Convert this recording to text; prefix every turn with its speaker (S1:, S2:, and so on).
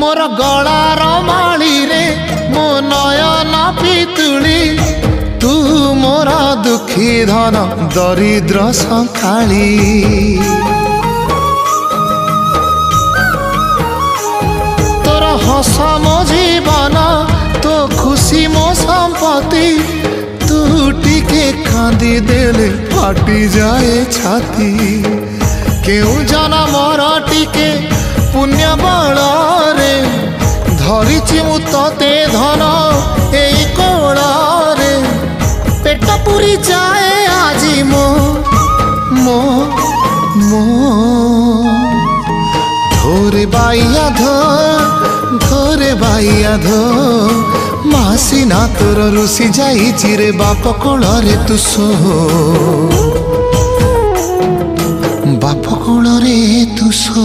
S1: मोर गलार माली रे मो नयन पितुली तू मोर दुखी धन दरिद्र संखाली तोर हस मो जीवन तो खुशी मो संपत्ति तू टिके कांदी देले फाटी जाए छाती केउ जना मोर टिके पुण्य बल रे धरिछि मु तते धन एई कोल रे पेट पुरी जाए आजी मो मो मो धोरे बाइया धो मासी ना तोर रुसी जाई चिरे बाप कोल रे तू सो बाप कोल रे तू सो।